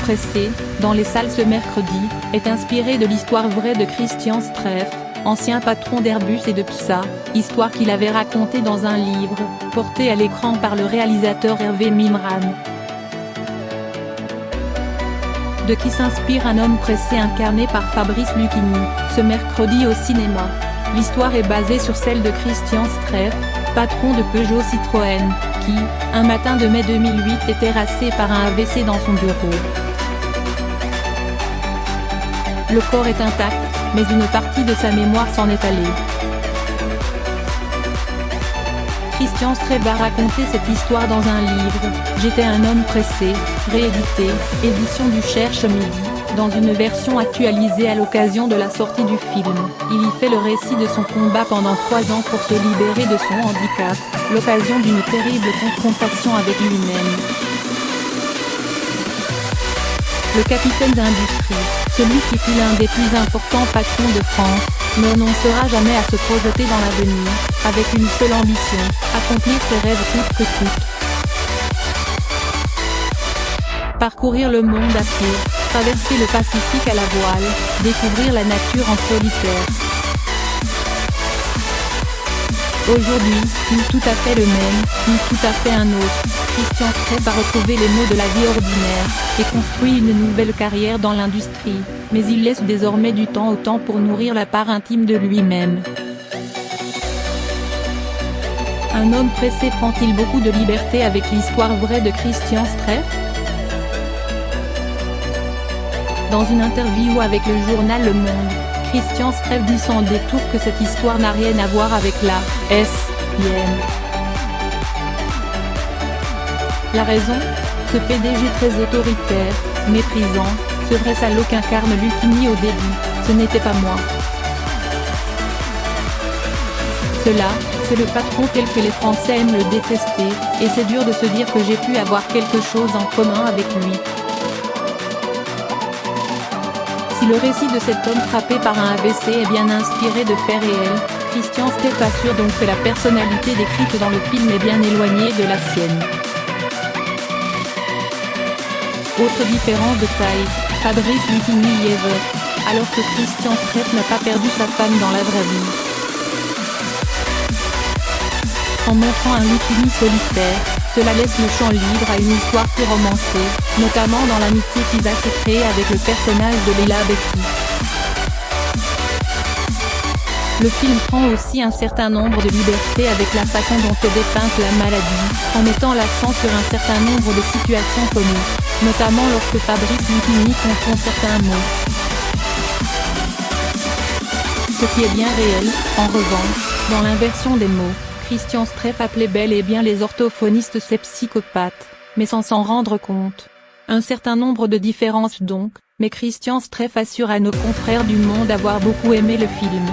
pressé, dans les salles ce mercredi, est inspiré de l'histoire vraie de Christian Streff, ancien patron d'Airbus et de PSA, histoire qu'il avait racontée dans un livre, porté à l'écran par le réalisateur Hervé Mimran. De qui s'inspire un homme pressé incarné par Fabrice Lucchini, ce mercredi au cinéma. L'histoire est basée sur celle de Christian Streff, patron de Peugeot Citroën, qui, un matin de mai 2008 est terrassé par un AVC dans son bureau. Le corps est intact, mais une partie de sa mémoire s'en est allée. Christian Streff va raconter cette histoire dans un livre, J'étais un homme pressé, réédité, édition du Cherche Midi, dans une version actualisée à l'occasion de la sortie du film. Il y fait le récit de son combat pendant 3 ans pour se libérer de son handicap, l'occasion d'une terrible confrontation avec lui-même. Le capitaine d'industrie, celui qui fut l'un des plus importants patrons de France, ne renoncera jamais à se projeter dans l'avenir, avec une seule ambition, accomplir ses rêves coûte que coûte. Parcourir le monde à pied, traverser le Pacifique à la voile, découvrir la nature en solitaire. Aujourd'hui, ni tout à fait le même, ni tout à fait un autre, Christian Streff a retrouvé les mots de la vie ordinaire, et construit une nouvelle carrière dans l'industrie, mais il laisse désormais du temps au temps pour nourrir la part intime de lui-même. Un homme pressé prend-il beaucoup de liberté avec l'histoire vraie de Christian Streff? Dans une interview avec le journal Le Monde, Christian Streff dit sans détour que cette histoire n'a rien à voir avec la SIM. La raison? Ce PDG très autoritaire, méprisant, ce vrai salaud qu'incarne Lucchini au début, ce n'était pas moi. Cela, c'est le patron tel que les Français aiment le détester, et c'est dur de se dire que j'ai pu avoir quelque chose en commun avec lui. Si le récit de cet homme frappé par un AVC est bien inspiré de faits réels, Christian Streff assure donc que la personnalité décrite dans le film est bien éloignée de la sienne. Autre différence de taille, Fabrice Lucchini y évoque, alors que Christian Streff n'a pas perdu sa femme dans la vraie vie. En montrant un Lucchini solitaire, cela laisse le champ libre à une histoire plus romancée, notamment dans l'amitié qui va se créer avec le personnage de Leila Bekti. Le film prend aussi un certain nombre de libertés avec la façon dont est dépeinte la maladie, en mettant l'accent sur un certain nombre de situations connues, notamment lorsque Fabrice Lucchini confond certains mots. Ce qui est bien réel, en revanche, dans l'inversion des mots. Christian Streff appelait bel et bien les orthophonistes ses psychopathes, mais sans s'en rendre compte. Un certain nombre de différences donc, mais Christian Streff assure à nos confrères du Monde avoir beaucoup aimé le film.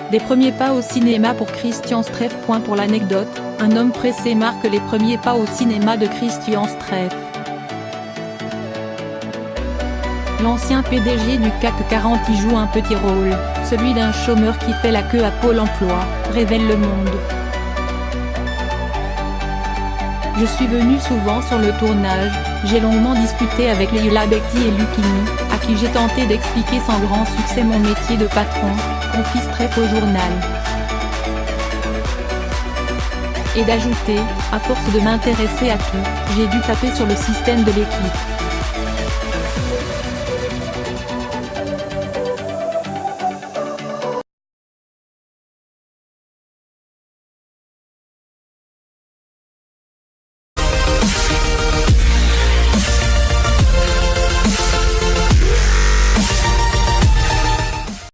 Des premiers pas au cinéma pour Christian Streff. Pour l'anecdote, un homme pressé marque les premiers pas au cinéma de Christian Streff. L'ancien PDG du CAC 40 y joue un petit rôle, celui d'un chômeur qui fait la queue à Pôle emploi, révèle Le Monde. Je suis venu souvent sur le tournage, j'ai longuement discuté avec Leila Bekti et Lucchini, à qui j'ai tenté d'expliquer sans grand succès mon métier de patron, confie Streff au journal. Et d'ajouter, à force de m'intéresser à tout, j'ai dû taper sur le système de l'équipe.